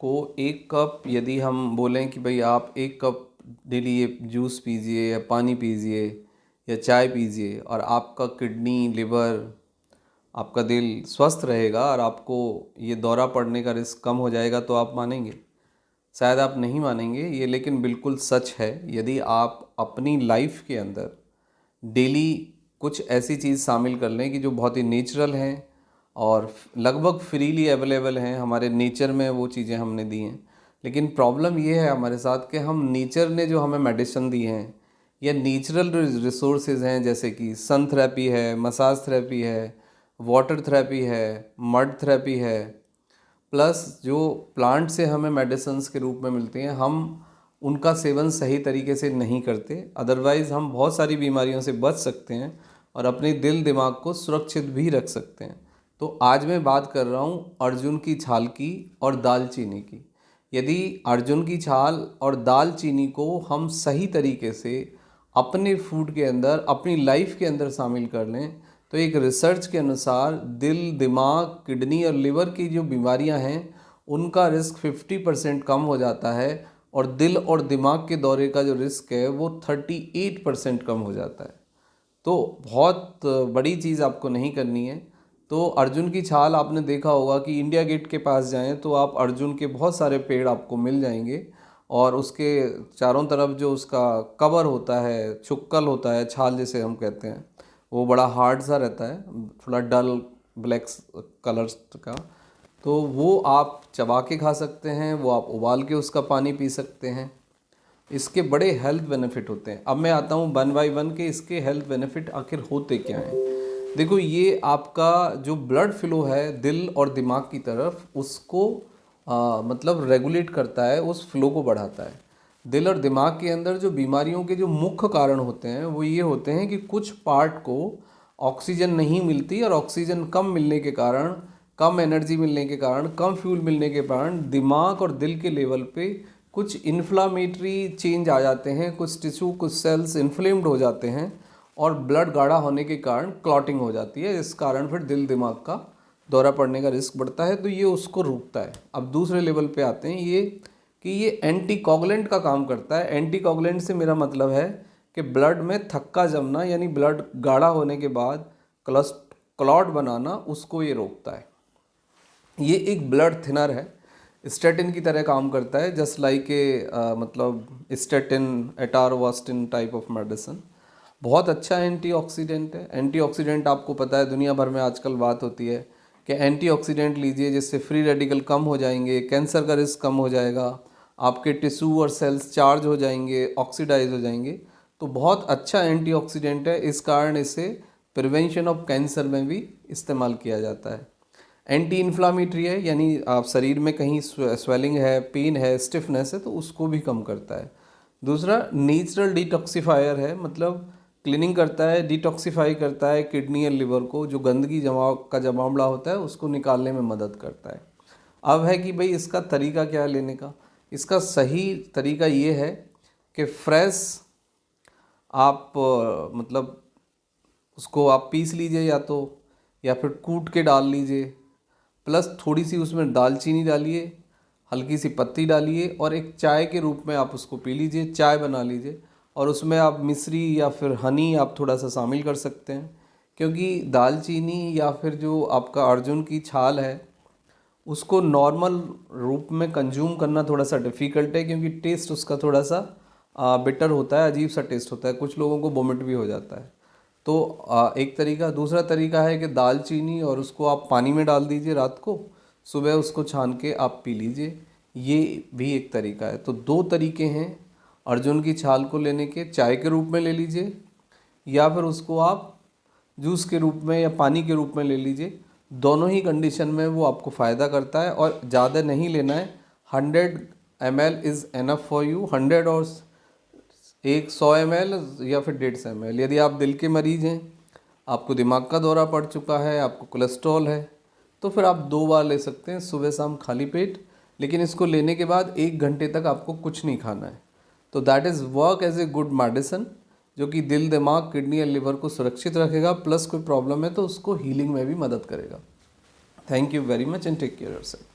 आपको एक कप, यदि हम बोलें कि भाई आप एक कप डेली ये जूस पीजिए या पानी पीजिए या चाय पीजिए और आपका किडनी, लिवर, आपका दिल स्वस्थ रहेगा और आपको ये दौरा पड़ने का रिस्क कम हो जाएगा, तो आप मानेंगे? शायद आप नहीं मानेंगे ये, लेकिन बिल्कुल सच है। यदि आप अपनी लाइफ के अंदर डेली कुछ ऐसी चीज़ शामिल कर लें कि जो बहुत ही नेचुरल हैं और लगभग फ्रीली अवेलेबल हैं, हमारे नेचर में वो चीज़ें हमने दी हैं। लेकिन प्रॉब्लम ये है हमारे साथ कि हम नेचर ने जो हमें मेडिसिन दी हैं या नेचुरल रिसोर्सेज हैं, जैसे कि सन थेरेपी है, मसाज थेरेपी है, वाटर थेरेपी है, मड थेरेपी है, प्लस जो प्लांट से हमें मेडिसिन्स के रूप में मिलती हैं, हम उनका सेवन सही तरीके से नहीं करते। अदरवाइज़ हम बहुत सारी बीमारियों से बच सकते हैं और अपने दिल दिमाग को सुरक्षित भी रख सकते हैं। तो आज मैं बात कर रहा हूँ अर्जुन की छाल की और दालचीनी की। यदि अर्जुन की छाल और दालचीनी को हम सही तरीके से अपने फूड के अंदर, अपनी लाइफ के अंदर शामिल कर लें, तो एक रिसर्च के अनुसार दिल, दिमाग, किडनी और लिवर की जो बीमारियां हैं उनका रिस्क 50% कम हो जाता है और दिल और दिमाग के दौरे का जो रिस्क है वो 38% कम हो जाता है। तो बहुत बड़ी चीज़ आपको नहीं करनी है। तो अर्जुन की छाल, आपने देखा होगा कि इंडिया गेट के पास जाएं तो आप अर्जुन के बहुत सारे पेड़ आपको मिल जाएंगे और उसके चारों तरफ जो उसका कवर होता है, छुक्कल होता है, छाल जिसे हम कहते हैं, वो बड़ा हार्ड सा रहता है, थोड़ा डल ब्लैक कलर्स का। तो वो आप चबा के खा सकते हैं, वो आप उबाल के उसका पानी पी सकते हैं। इसके बड़े हेल्थ बेनिफिट होते हैं। अब मैं आता हूँ वन बाय वन के इसके हेल्थ बेनिफिट आखिर होते क्या हैं। देखो, ये आपका जो ब्लड फ्लो है दिल और दिमाग की तरफ, उसको मतलब रेगुलेट करता है, उस फ्लो को बढ़ाता है। दिल और दिमाग के अंदर जो बीमारियों के जो मुख्य कारण होते हैं वो ये होते हैं कि कुछ पार्ट को ऑक्सीजन नहीं मिलती और ऑक्सीजन कम मिलने के कारण, कम एनर्जी मिलने के कारण, कम फ्यूल मिलने के कारण दिमाग और दिल के लेवल पे कुछ इन्फ्लामेटरी चेंज आ जाते हैं, कुछ टिश्यू, कुछ सेल्स इन्फ्लेम्ड हो जाते हैं और ब्लड गाढ़ा होने के कारण क्लॉटिंग हो जाती है। इस कारण फिर दिल दिमाग का दौरा पड़ने का रिस्क बढ़ता है, तो ये उसको रोकता है। अब दूसरे लेवल पे आते हैं ये कि ये एंटीकोगुलेंट का काम करता है। एंटीकोगुलेंट से मेरा मतलब है कि ब्लड में थक्का जमना, यानी ब्लड गाढ़ा होने के बाद क्लॉट बनाना, उसको ये रोकता है। ये एक ब्लड थिनर है, स्टेटिन की तरह काम करता है, जस्ट लाइक ए मतलब स्टेटिन, एटारवास्टिन टाइप ऑफ मेडिसिन। बहुत अच्छा एंटीऑक्सीडेंट है। एंटीऑक्सीडेंट आपको पता है दुनिया भर में आजकल बात होती है कि एंटीऑक्सीडेंट लीजिए जिससे फ्री रेडिकल कम हो जाएंगे, कैंसर का रिस्क कम हो जाएगा, आपके टिश्यू और सेल्स चार्ज हो जाएंगे, ऑक्सीडाइज हो जाएंगे। तो बहुत अच्छा एंटीऑक्सीडेंट है, इस कारण इसे प्रिवेंशन ऑफ कैंसर में भी इस्तेमाल किया जाता है। एंटी इन्फ्लामेटरी है, यानी आप शरीर में कहीं स्वेलिंग है, पेन है, स्टिफनेस है, तो उसको भी कम करता है। दूसरा नेचुरल डिटॉक्सिफायर है, मतलब क्लीनिंग करता है, डिटॉक्सिफाई करता है किडनी और लिवर को, जो गंदगी जमावड़ा होता है उसको निकालने में मदद करता है। अब है कि भाई इसका तरीका क्या है लेने का। इसका सही तरीका ये है कि फ्रेश आप मतलब उसको आप पीस लीजिए या फिर कूट के डाल लीजिए, प्लस थोड़ी सी उसमें दालचीनी डालिए, हल्की सी पत्ती डालिए और एक चाय के रूप में आप उसको पी लीजिए, चाय बना लीजिए। और उसमें आप मिश्री या फिर हनी आप थोड़ा सा शामिल कर सकते हैं, क्योंकि दालचीनी या फिर जो आपका अर्जुन की छाल है उसको नॉर्मल रूप में कंज्यूम करना थोड़ा सा डिफ़िकल्ट है, क्योंकि टेस्ट उसका थोड़ा सा बिटर होता है, अजीब सा टेस्ट होता है, कुछ लोगों को वोमिट भी हो जाता है। तो एक तरीका, दूसरा तरीका है कि दालचीनी और उसको आप पानी में डाल दीजिए रात को, सुबह उसको छान के आप पी लीजिए, ये भी एक तरीका है। तो दो तरीके हैं अर्जुन की छाल को लेने के, चाय के रूप में ले लीजिए या फिर उसको आप जूस के रूप में या पानी के रूप में ले लीजिए। दोनों ही कंडीशन में वो आपको फ़ायदा करता है और ज़्यादा नहीं लेना है। 100 ml is enough for you. 100 और 100 ml या फिर 150 ml। यदि आप दिल के मरीज़ हैं, आपको दिमाग का दौरा पड़ चुका है, आपको कोलेस्ट्रॉल है, तो फिर आप 2 बार ले सकते हैं, सुबह शाम खाली पेट। लेकिन इसको लेने के बाद 1 घंटे तक आपको कुछ नहीं खाना है। तो that is work as a good medicine, जो कि दिल, दिमाग, किडनी और लिवर को सुरक्षित रखेगा, प्लस कोई प्रॉब्लम है तो उसको हीलिंग में भी मदद करेगा। Thank you very much and take care yourself.